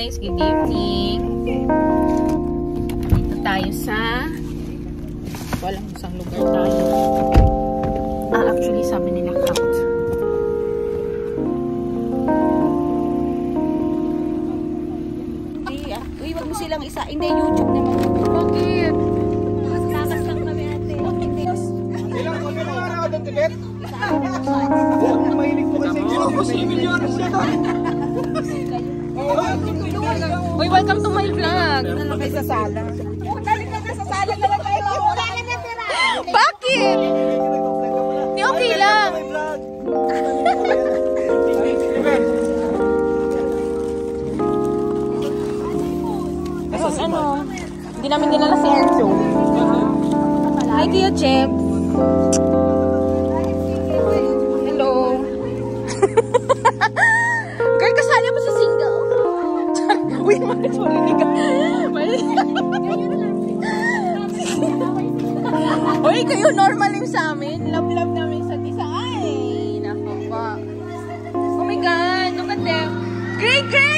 guys, good evening. Dito tayo sa walang isang lugar tayo. Actually sabi nila count. Uy, wag mo silang isa. Hindi, YouTube naman. Bakit? Lakas lang kami ate. Ilang kami na nga doon, Tibet? Mahilig mo kasi. Kasi milyones siya doon. Uy, welcome to my vlog. Ano kayo sa sala? Dali na sa sala na lang tayo. Wala ka na tira. Bakit? Di okay lang. Ano? Hindi namin dinala si Enzo. Hi, Kuya Jeff. Hello. Girl, kasali mo sa single. Uy, marinig ka. Uy, kayo normal yung sa amin. Love-love namin sa isa. Ay, naku pa. Oh my God, look at them. Gray, Gray!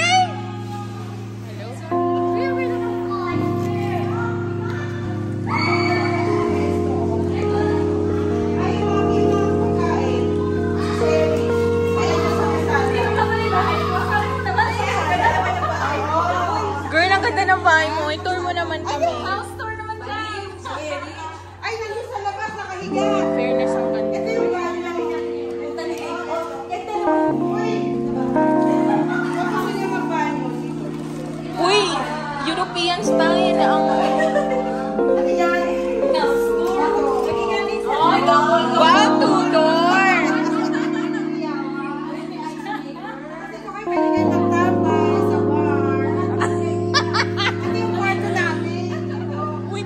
Ng bahay mo, i-tour mo naman kami. House tour naman dyan. Ay, nandun sa labas, nakahiga. Fairness ang ganda. Ito yung bahay namin yan. Ito yung magbanyo. Uy, European style ang... Wow, two-door!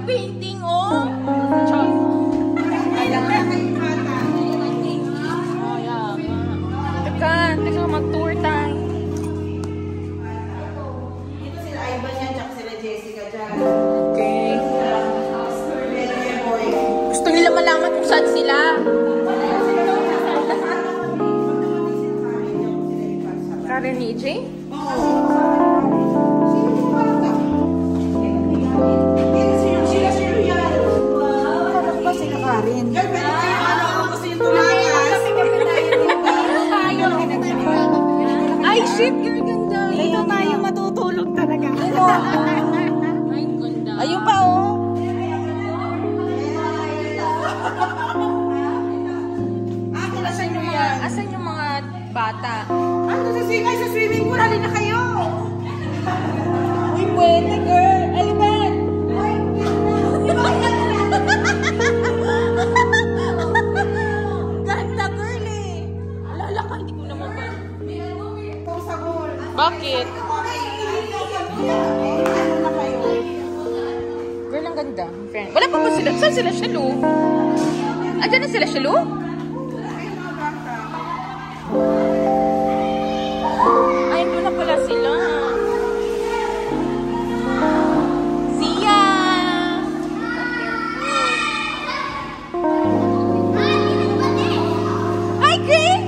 Painting, oh! Chop! Teka, mag-tour tayo. Dito sila Ivan yan, tsaka sila Jessica dyan. Okay. Gusto nila malaman kung saan sila. Karen ni EJ? Karin. Ay, shit! You're ganda! Ito tayo matutulog talaga. Ay, ganda. Ayun pa, oh. Asan yung mga bata? Ano sa swimming pool? Halin na kayo. Uy, pwede, girl. Aliban. Ganda, girl eh. Alala ka, hindi ko naman ba? Bakit? Girl, ang ganda. Friend. Wala pa ba sila? Saan sila, Shalu? Andiyan na sila, Shalu? Ay, doon na pala sila. Zia! Hi, Gray!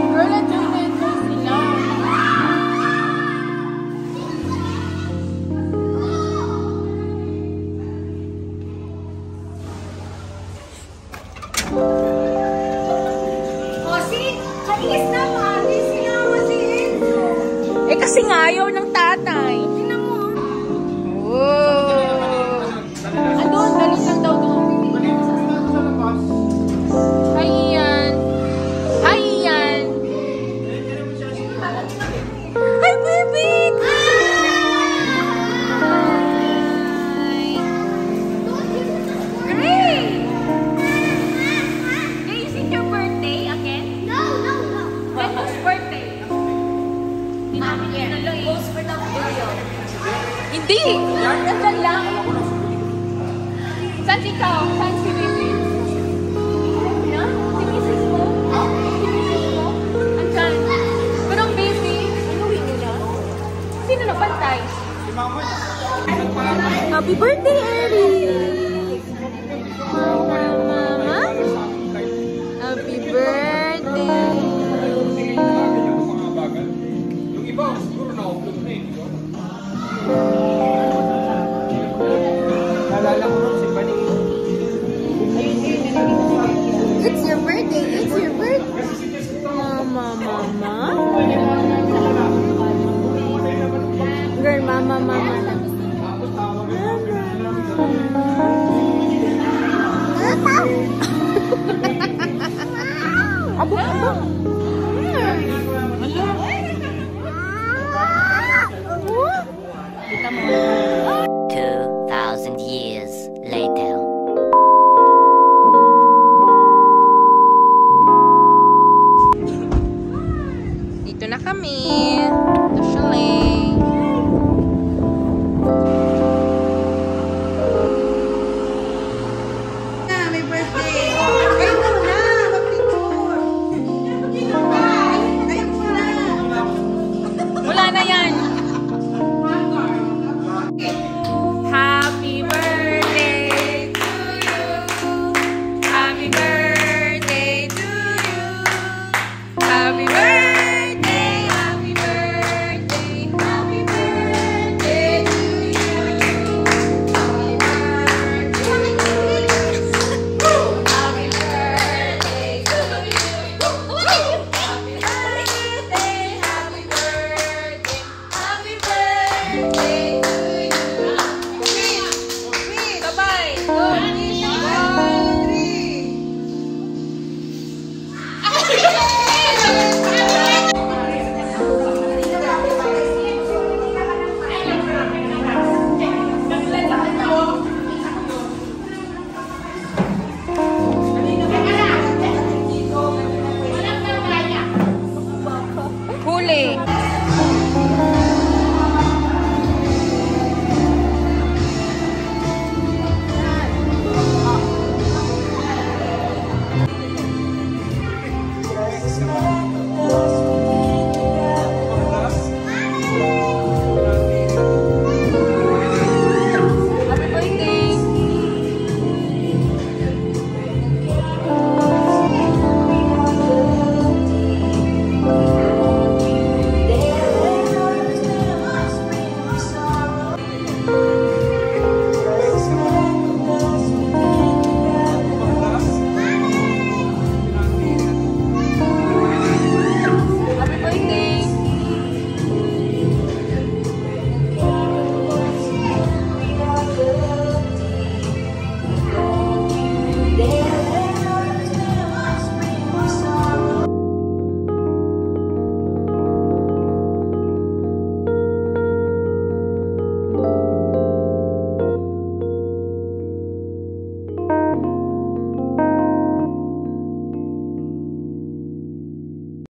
Girl, nandiyan na sila. Eh kasi nga ayaw ng tatay. Tingnan mo. Wow. Andun, dalit lang daw doon. Hi, Ian. Hi, Ian. Hi, baby. Hi. Great. Hey, is it your birthday again? No. When whose birthday? Hindi! Nandyan lang. Saan ikaw? Saan si baby? Na? Si Mrs. mo? Si Mrs. mo? Andyan. Pero ang baby, inuwi nyo na? Sino napantay? Si mama niya. Happy birthday, Eric! Mama? Happy birthday! Kita mo. 2,000 years later. Dito na kami. Ito siya lang. May birthday. Kayo muna. Mag-picture. Kayo muna. Wala na yan. Happy birthday to you. Happy birthday to you. Happy birthday, happy birthday, happy birthday to you. Happy birthday. Happy birthday to you. Happy birthday, happy birthday, happy birthday to you. Sabay. Good. 3. Huli.